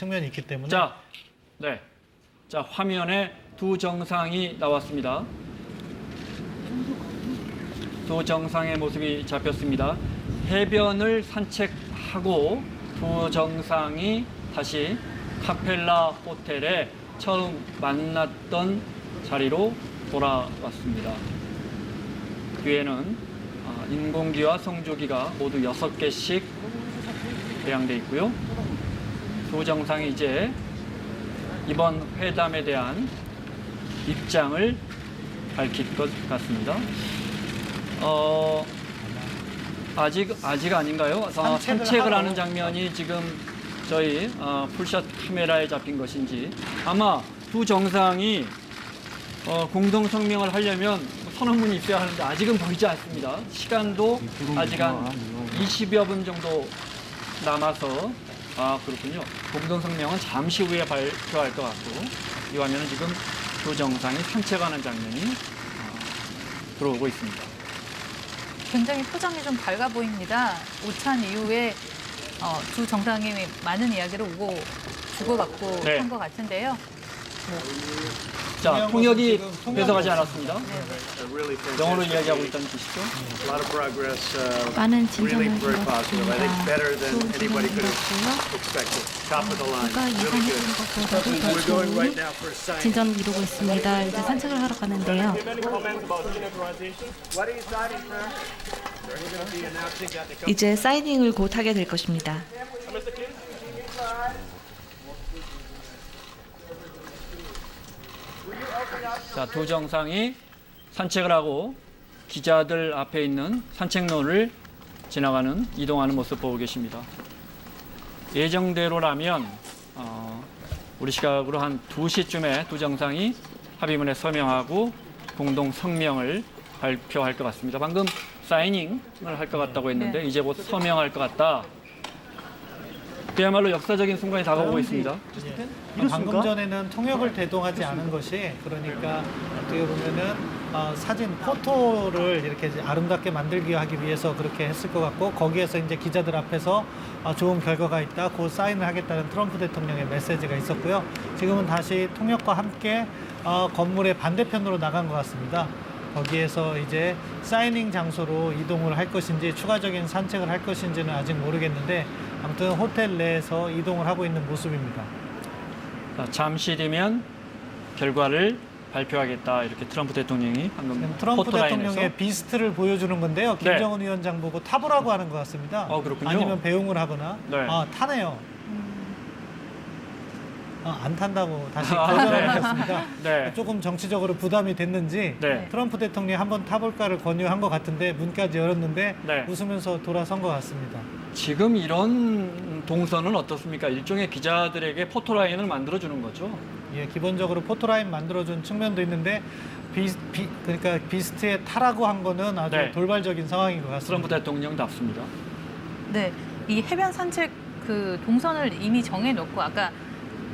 측면이 있기 때문에 자, 네. 자, 화면에 두 정상이 나왔습니다. 두 정상의 모습이 잡혔습니다. 해변을 산책하고 두 정상이 다시 카펠라 호텔에 처음 만났던 자리로 돌아왔습니다. 뒤에는 인공기와 성조기가 모두 6개씩 배양되어 있고요. 두 정상이 이제 이번 회담에 대한 입장을 밝힐 것 같습니다. 아직 아닌가요? 산책을 하는 장면이 지금 저희 풀샷 카메라에 잡힌 것인지 아마 두 정상이 공동 성명을 하려면 선언문이 있어야 하는데 아직은 보이지 않습니다. 시간도 아직 한 20여 분 정도 남아서 그렇군요. 공동 성명은 잠시 후에 발표할 것 같고 이 화면은 지금 두 정상이 산책하는 장면이 들어오고 있습니다. 굉장히 표정이 좀 밝아 보입니다. 오찬 이후에 두 정상이 많은 이야기를 주고받고 네. 한 것 같은데요. 자, 통역이 배석하지 않았습니다. 네. 영어로 이야기하고 있다는 뜻이죠. 많은 진전을 really very 이뤘습니다. positive. I think better than 좋은 anybody 진전을 could have 이뤘고요. expected. Top of the line. 누가 Really 예상했던 good. 것보다도 더 We're going 좋은 right now for a sign. 진전을 이루고 있습니다. 이제 산책을 하러 가는데요. What are you signing for? We're going to be announcing that the 이제 사이닝을 곧 하게 될 것입니다. 자, 두 정상이 산책을 하고 기자들 앞에 있는 산책로를 지나가는 이동하는 모습 보고 계십니다. 예정대로라면 우리 시각으로 한 2시쯤에 두 정상이 합의문에 서명하고 공동 성명을 발표할 것 같습니다. 방금 사이닝을 할 것 같다고 했는데 네. 이제 곧 서명할 것 같다. 그야말로 역사적인 순간이 다가오고 있습니다. 방금 전에는 통역을 대동하지 않은 것이 그러니까 어떻게 보면은 사진 포토를 이렇게 아름답게 만들기 하기 위해서 그렇게 했을 것 같고 거기에서 이제 기자들 앞에서 좋은 결과가 있다, 곧 사인을 하겠다는 트럼프 대통령의 메시지가 있었고요. 지금은 다시 통역과 함께 건물의 반대편으로 나간 것 같습니다. 거기에서 이제 사이닝 장소로 이동을 할 것인지 추가적인 산책을 할 것인지는 아직 모르겠는데 아무튼 호텔 내에서 이동을 하고 있는 모습입니다. 자, 잠시 뒤면 결과를 발표하겠다 이렇게 트럼프 대통령이 방금 트럼프 포토라인에서 대통령의 비스트를 보여주는 건데요. 네. 김정은 위원장 보고 타보라고 하는 것 같습니다. 그렇군요. 아니면 배웅을 하거나. 네. 타네요. 안 탄다고 다시 거절을 하셨습니다. 네. 조금 정치적으로 부담이 됐는지 네. 트럼프 대통령이 한번 타볼까를 권유한 것 같은데 문까지 열었는데 네. 웃으면서 돌아선 것 같습니다. 지금 이런 동선은 어떻습니까? 일종의 기자들에게 포토라인을 만들어주는 거죠. 예, 기본적으로 포토라인 만들어준 측면도 있는데 그러니까 비스트에 타라고 한 거는 아주 네. 돌발적인 상황인 것 트럼프 같습니다. 대통령답습니다. 네, 이 해변 산책 그 동선을 이미 정해놓고 아까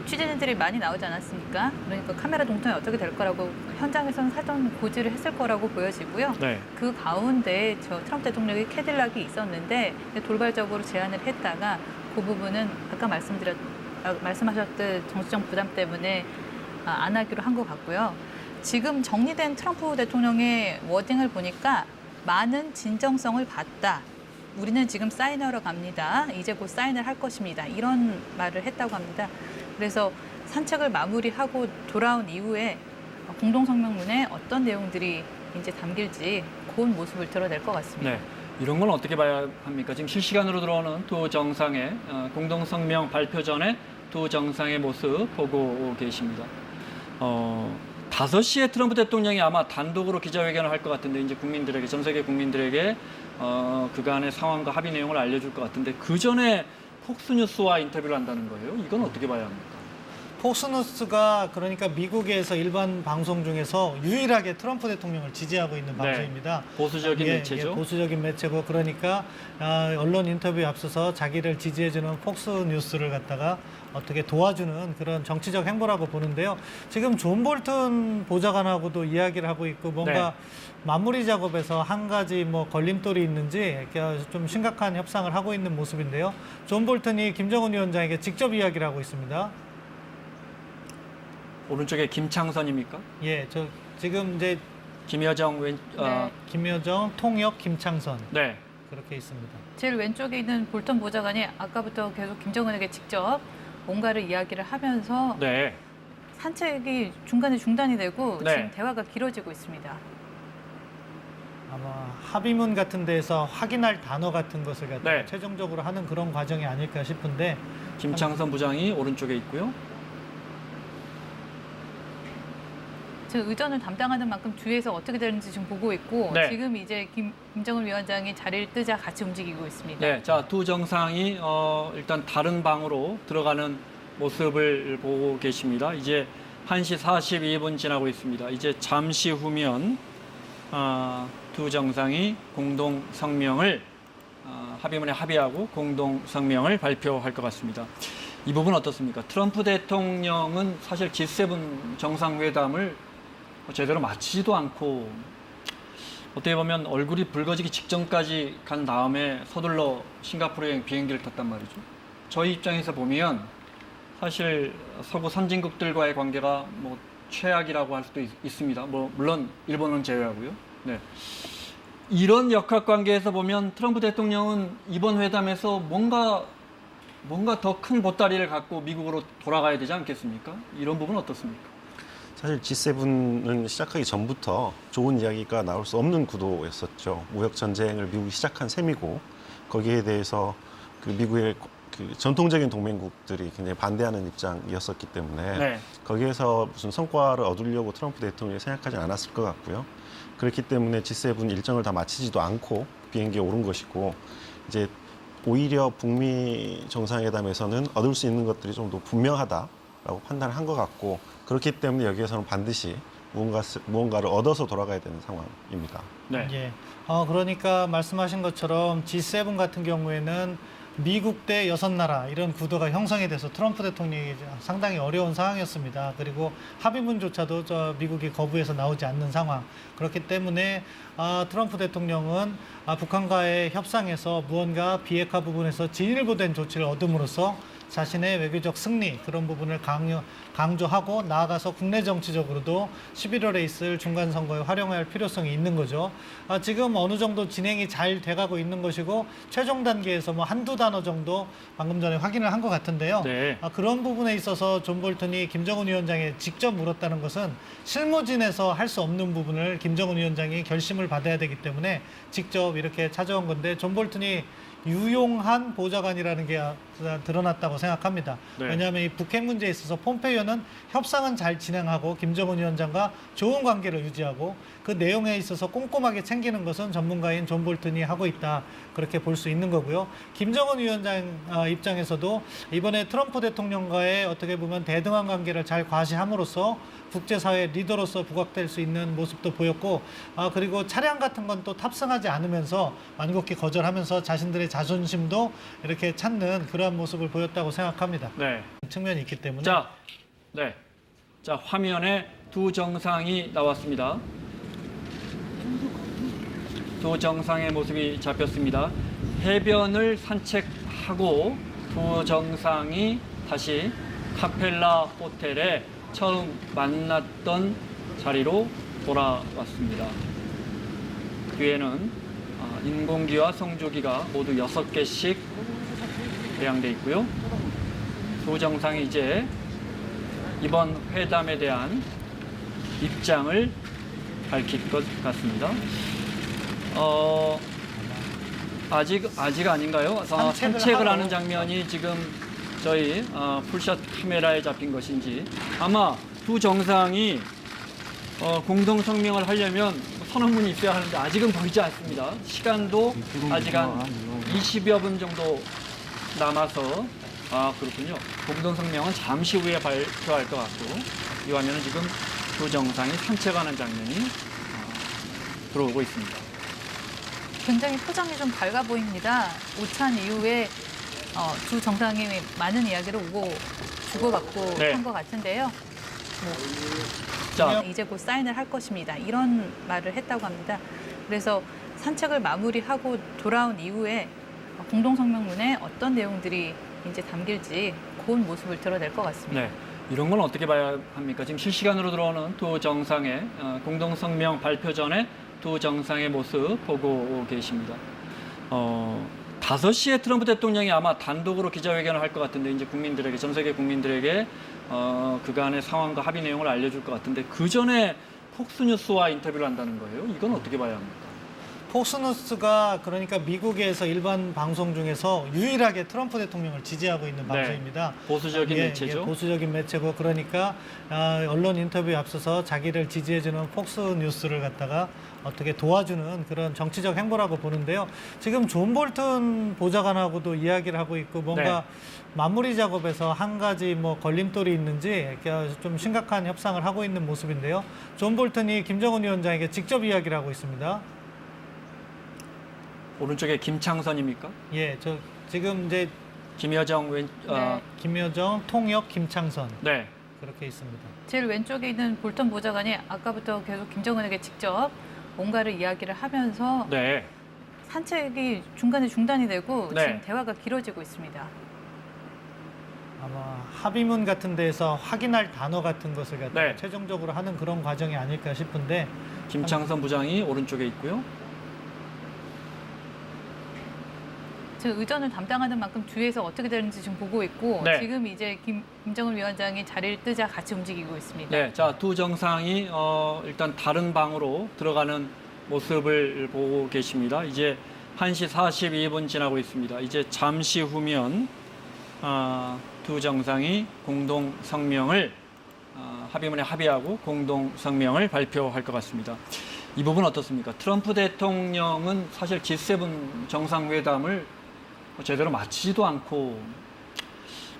취재진들이 많이 나오지 않았습니까? 그러니까 카메라 동선이 어떻게 될 거라고 현장에서는 사전 고지를 했을 거라고 보여지고요. 네. 그 가운데 트럼프 대통령의 캐딜락이 있었는데 돌발적으로 제안을 했다가 그 부분은 아까 말씀하셨듯 정치적 부담 때문에 안 하기로 한 것 같고요. 지금 정리된 트럼프 대통령의 워딩을 보니까 많은 진정성을 봤다. 우리는 지금 사인하러 갑니다. 이제 곧 사인을 할 것입니다. 이런 말을 했다고 합니다. 그래서 산책을 마무리하고 돌아온 이후에 공동성명문에 어떤 내용들이 이제 담길지 고운 모습을 드러낼 것 같습니다. 네. 이런 건 어떻게 봐야 합니까? 지금 실시간으로 들어오는 두 정상의 공동성명 발표 전에 두 정상의 모습 보고 계십니다. 5시에 트럼프 대통령이 아마 단독으로 기자회견을 할 것 같은데 이제 국민들에게, 전 세계 국민들에게 그간의 상황과 합의 내용을 알려줄 것 같은데 그 전에 폭스뉴스와 인터뷰를 한다는 거예요. 이건 어떻게 봐야 합니까? 폭스뉴스가 그러니까 미국에서 일반 방송 중에서 유일하게 트럼프 대통령을 지지하고 있는 방송입니다. 보수적인 매체죠. 보수적인 매체고 그러니까 언론 인터뷰에 앞서서 자기를 지지해주는 폭스뉴스를 갖다가 어떻게 도와주는 그런 정치적 행보라고 보는데요. 지금 존 볼튼 보좌관하고도 이야기를 하고 있고 뭔가 마무리 작업에서 한 가지 뭐 걸림돌이 있는지 좀 심각한 협상을 하고 있는 모습인데요. 존 볼튼이 김정은 위원장에게 직접 이야기를 하고 있습니다. 오른쪽에 김창선입니까? 예, 저 지금 이제 김여정 김여정, 통역, 김창선 네. 그렇게 있습니다. 제일 왼쪽에 있는 볼턴 보좌관이 아까부터 계속 김정은에게 직접 뭔가를 이야기를 하면서 네. 산책이 중간에 중단이 되고 네. 지금 대화가 길어지고 있습니다. 아마 합의문 같은 데에서 확인할 단어 같은 것을 갖다가 네. 최종적으로 하는 그런 과정이 아닐까 싶은데 김창선 부장이 오른쪽에 있고요. 지금 의전을 담당하는 만큼 뒤에서 어떻게 되는지 지금 보고 있고 네. 지금 이제 김정은 위원장이 자리를 뜨자 같이 움직이고 있습니다. 네, 자, 두 정상이 일단 다른 방으로 들어가는 모습을 보고 계십니다. 이제 1시 42분 지나고 있습니다. 이제 잠시 후면 두 정상이 공동 성명을 합의문에 합의하고 공동 성명을 발표할 것 같습니다. 이 부분 어떻습니까? 트럼프 대통령은 사실 G7 정상회담을 제대로 마치지도 않고 어떻게 보면 얼굴이 붉어지기 직전까지 간 다음에 서둘러 싱가포르행 비행기를 탔단 말이죠. 저희 입장에서 보면 사실 서구 선진국들과의 관계가 뭐 최악이라고 할 수도 있습니다. 뭐 물론 일본은 제외하고요. 네. 이런 역학관계에서 보면 트럼프 대통령은 이번 회담에서 뭔가 더 큰 보따리를 갖고 미국으로 돌아가야 되지 않겠습니까? 이런 부분 어떻습니까? 사실 G7은 시작하기 전부터 좋은 이야기가 나올 수 없는 구도였었죠. 무역 전쟁을 미국이 시작한 셈이고 거기에 대해서 그 미국의 그 전통적인 동맹국들이 굉장히 반대하는 입장이었었기 때문에 네. 거기에서 무슨 성과를 얻으려고 트럼프 대통령이 생각하지 않았을 것 같고요. 그렇기 때문에 G7 일정을 다 마치지도 않고 비행기에 오른 것이고 이제 오히려 북미 정상회담에서는 얻을 수 있는 것들이 좀 더 분명하다라고 판단한 것 같고 그렇기 때문에 여기에서는 반드시 무언가를 얻어서 돌아가야 되는 상황입니다. 네. 예. 그러니까 말씀하신 것처럼 G7 같은 경우에는 미국 대 6나라 이런 구도가 형성이 돼서 트럼프 대통령이 상당히 어려운 상황이었습니다. 그리고 합의문조차도 미국이 거부해서 나오지 않는 상황. 그렇기 때문에 트럼프 대통령은 북한과의 협상에서 무언가 비핵화 부분에서 진일보된 조치를 얻음으로써 자신의 외교적 승리 그런 부분을 강조하고 나아가서 국내 정치적으로도 11월에 있을 중간선거에 활용할 필요성이 있는 거죠. 지금 어느 정도 진행이 잘 돼가고 있는 것이고 최종 단계에서 뭐 한두 단어 정도 방금 전에 확인을 한 것 같은데요. 네. 그런 부분에 있어서 존 볼턴이 김정은 위원장에 직접 물었다는 것은 실무진에서 할 수 없는 부분을 김정은 위원장이 결심을 받아야 되기 때문에 직접 이렇게 찾아온 건데 존 볼턴이 유용한 보좌관이라는 게 드러났다고 생각합니다. 네. 왜냐하면 이 북핵 문제에 있어서 폼페이오는 협상은 잘 진행하고 김정은 위원장과 좋은 관계를 유지하고 그 내용에 있어서 꼼꼼하게 챙기는 것은 전문가인 존 볼턴이 하고 있다. 그렇게 볼 수 있는 거고요. 김정은 위원장 입장에서도 이번에 트럼프 대통령과의 어떻게 보면 대등한 관계를 잘 과시함으로써 국제사회 리더로서 부각될 수 있는 모습도 보였고 그리고 차량 같은 건 또 탑승하지 않으면서 완곡히 거절하면서 자신들의 자존심도 이렇게 찾는 그러한 모습을 보였다고 생각합니다. 네. 측면이 있기 때문에 자, 네. 자, 화면에 두 정상이 나왔습니다. 두 정상의 모습이 잡혔습니다. 해변을 산책하고 두 정상이 다시 카펠라 호텔에 처음 만났던 자리로 돌아왔습니다. 뒤에는 인공기와 성조기가 모두 6개씩 배양돼 있고요. 두 정상이 이제 이번 회담에 대한 입장을 밝힐 것 같습니다. 아직 아닌가요? 산책을 하는 장면이 지금 저희 풀샷 카메라에 잡힌 것인지 아마 두 정상이 공동 성명을 하려면 선언문이 있어야 하는데 아직은 보이지 않습니다. 시간도 아직 한 20여 분 정도 남아서 아, 그렇군요. 공동성명은 잠시 후에 발표할 것 같고, 이 화면은 지금 두 정상이 산책하는 장면이 들어오고 있습니다. 굉장히 표정이 좀 밝아 보입니다. 오찬 이후에 두 정상이 많은 이야기를 주고받고 네. 한 것 같은데요. 자, 이제 곧 사인을 할 것입니다. 이런 말을 했다고 합니다. 그래서 산책을 마무리하고 돌아온 이후에 공동성명문에 어떤 내용들이 이제 담길지 고운 모습을 드러낼 것 같습니다. 네. 이런 건 어떻게 봐야 합니까? 지금 실시간으로 들어오는 두 정상의 공동성명 발표 전에 두 정상의 모습 보고 계십니다. 5시에 트럼프 대통령이 아마 단독으로 기자회견을 할 것 같은데, 이제 국민들에게, 전 세계 국민들에게 그간의 상황과 합의 내용을 알려줄 것 같은데, 그 전에 폭스뉴스와 인터뷰를 한다는 거예요. 이건 어떻게 봐야 합니까? 폭스뉴스가 그러니까 미국에서 일반 방송 중에서 유일하게 트럼프 대통령을 지지하고 있는 방송입니다. 보수적인 매체죠. 보수적인 매체고, 그러니까 언론 인터뷰에 앞서서 자기를 지지해주는 폭스뉴스를 갖다가 어떻게 도와주는 그런 정치적 행보라고 보는데요. 지금 존 볼튼 보좌관하고도 이야기를 하고 있고, 뭔가 마무리 작업에서 한 가지 뭐 걸림돌이 있는지 좀 심각한 협상을 하고 있는 모습인데요. 존 볼튼이 김정은 위원장에게 직접 이야기를 하고 있습니다. 오른쪽에 김창선입니까? 예, 저 지금 이제 김여정 김여정, 통역, 김창선 네. 그렇게 있습니다. 제일 왼쪽에 있는 볼턴 보좌관이 아까부터 계속 김정은에게 직접 뭔가를 이야기를 하면서 네. 산책이 중간에 중단이 되고 네. 지금 대화가 길어지고 있습니다. 아마 합의문 같은 데에서 확인할 단어 같은 것을 갖다가 네. 최종적으로 하는 그런 과정이 아닐까 싶은데, 김창선 부장이 오른쪽에 있고요. 지금 의전을 담당하는 만큼 뒤에서 어떻게 되는지 지금 보고 있고, 네. 지금 이제 김정은 위원장이 자리를 뜨자 같이 움직이고 있습니다. 네, 자, 두 정상이 일단 다른 방으로 들어가는 모습을 보고 계십니다. 이제 1시 42분 지나고 있습니다. 이제 잠시 후면 두 정상이 공동 성명을 합의문에 합의하고 공동 성명을 발표할 것 같습니다. 이 부분 어떻습니까? 트럼프 대통령은 사실 G7 정상회담을 제대로 마치지도 않고,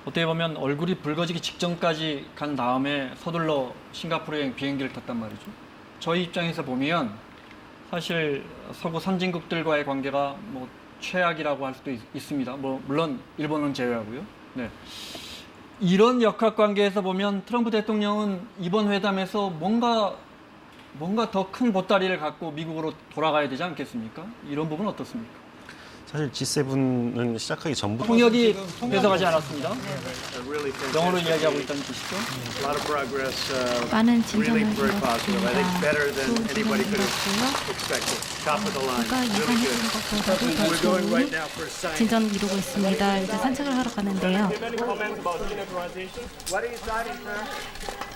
어떻게 보면 얼굴이 붉어지기 직전까지 간 다음에 서둘러 싱가포르행 비행기를 탔단 말이죠. 저희 입장에서 보면 사실 서구 선진국들과의 관계가 뭐 최악이라고 할 수도 있습니다. 뭐 물론 일본은 제외하고요. 네. 이런 역학관계에서 보면 트럼프 대통령은 이번 회담에서 뭔가 더 큰 보따리를 갖고 미국으로 돌아가야 되지 않겠습니까? 이런 부분 어떻습니까? 사실 G7은 시작하기 전부터 통역이 배석하지 않았습니다. A really 영어로 fantastic 이야기하고 meeting. 있다는 뜻이죠. A lot of progress. 많은 Really 진전을 very positive. I think better than 좋은 anybody could 진전을 have 이뤘고요. expected. Top of the line. 누가 Really good. 예상했던 것보다도 더 We're going right 좋은 now for a sign. 진전을 이루고 있습니다. 이제 산책을 하러 가는데요. Have any comments about denuclearization? What are you signing, sir?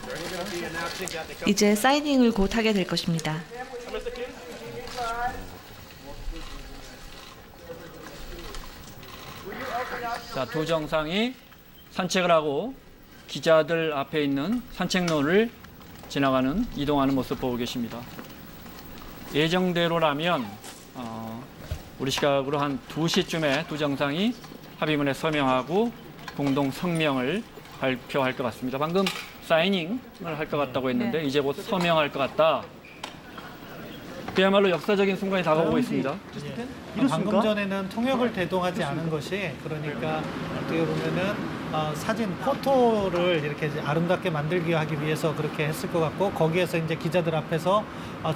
We're going to be announcing that the 이제 사이닝을 곧 하게 될 것입니다. Mr. King? 자, 두 정상이 산책을 하고 기자들 앞에 있는 산책로를 지나가는 이동하는 모습 보고 계십니다. 예정대로라면 우리 시각으로 한 2시쯤에 두 정상이 합의문에 서명하고 공동 성명을 발표할 것 같습니다. 방금 사이닝을 할 것 같다고 했는데 네. 이제 곧 서명할 것 같다. 그야말로 역사적인 순간이 다가오고 있습니다. 방금 전에는 통역을 대동하지 않은 것이, 그러니까 어떻게 보면은 사진 포토를 이렇게 이제 아름답게 만들기 하기 위해서 그렇게 했을 것 같고, 거기에서 이제 기자들 앞에서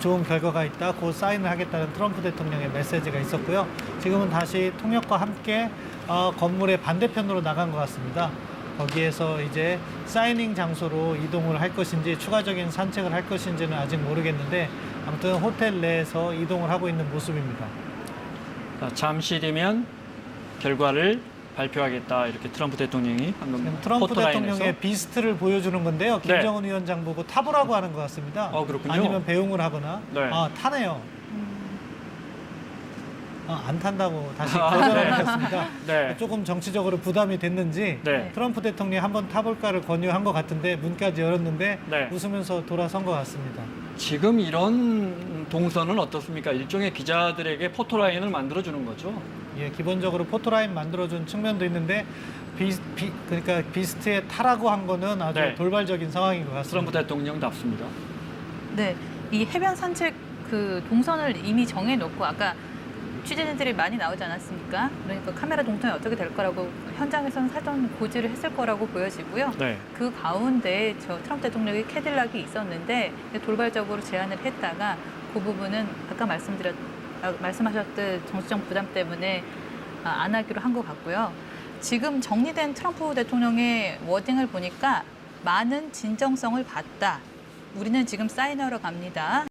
좋은 결과가 있다, 곧 사인을 하겠다는 트럼프 대통령의 메시지가 있었고요. 지금은 다시 통역과 함께 건물의 반대편으로 나간 것 같습니다. 거기에서 이제 사이닝 장소로 이동을 할 것인지 추가적인 산책을 할 것인지는 아직 모르겠는데, 아무튼 호텔 내에서 이동을 하고 있는 모습입니다. 자, 잠시 뒤면 결과를 발표하겠다, 이렇게 트럼프 대통령이 방금 지금 트럼프 포토라인에서. 대통령의 비스트를 보여주는 건데요. 네. 김정은 위원장 보고 타보라고 하는 것 같습니다. 그렇군요. 아니면 배웅을 하거나. 네. 타네요. 안 탄다고 다시 거절을 하셨습니다. 네. 조금 정치적으로 부담이 됐는지 네. 트럼프 대통령이 한번 타볼까를 권유한 것 같은데 문까지 열었는데 네. 웃으면서 돌아선 것 같습니다. 지금 이런 동선은 어떻습니까? 일종의 기자들에게 포토라인을 만들어주는 거죠. 예, 기본적으로 포토라인 만들어준 측면도 있는데 그러니까 비스트에 타라고 한 거는 아주 네. 돌발적인 상황인 것 같습니다. 트럼프 대통령답습니다. 네, 이 해변 산책 그 동선을 이미 정해놓고 아까 취재진들이 많이 나오지 않았습니까? 그러니까 카메라 동선이 어떻게 될 거라고 현장에서는 사전 고지를 했을 거라고 보여지고요. 네. 그 가운데 저 트럼프 대통령의 캐딜락이 있었는데 돌발적으로 제안을 했다가 그 부분은 아까 말씀하셨듯 정치적 부담 때문에 안 하기로 한 것 같고요. 지금 정리된 트럼프 대통령의 워딩을 보니까 많은 진정성을 봤다. 우리는 지금 사인하러 갑니다.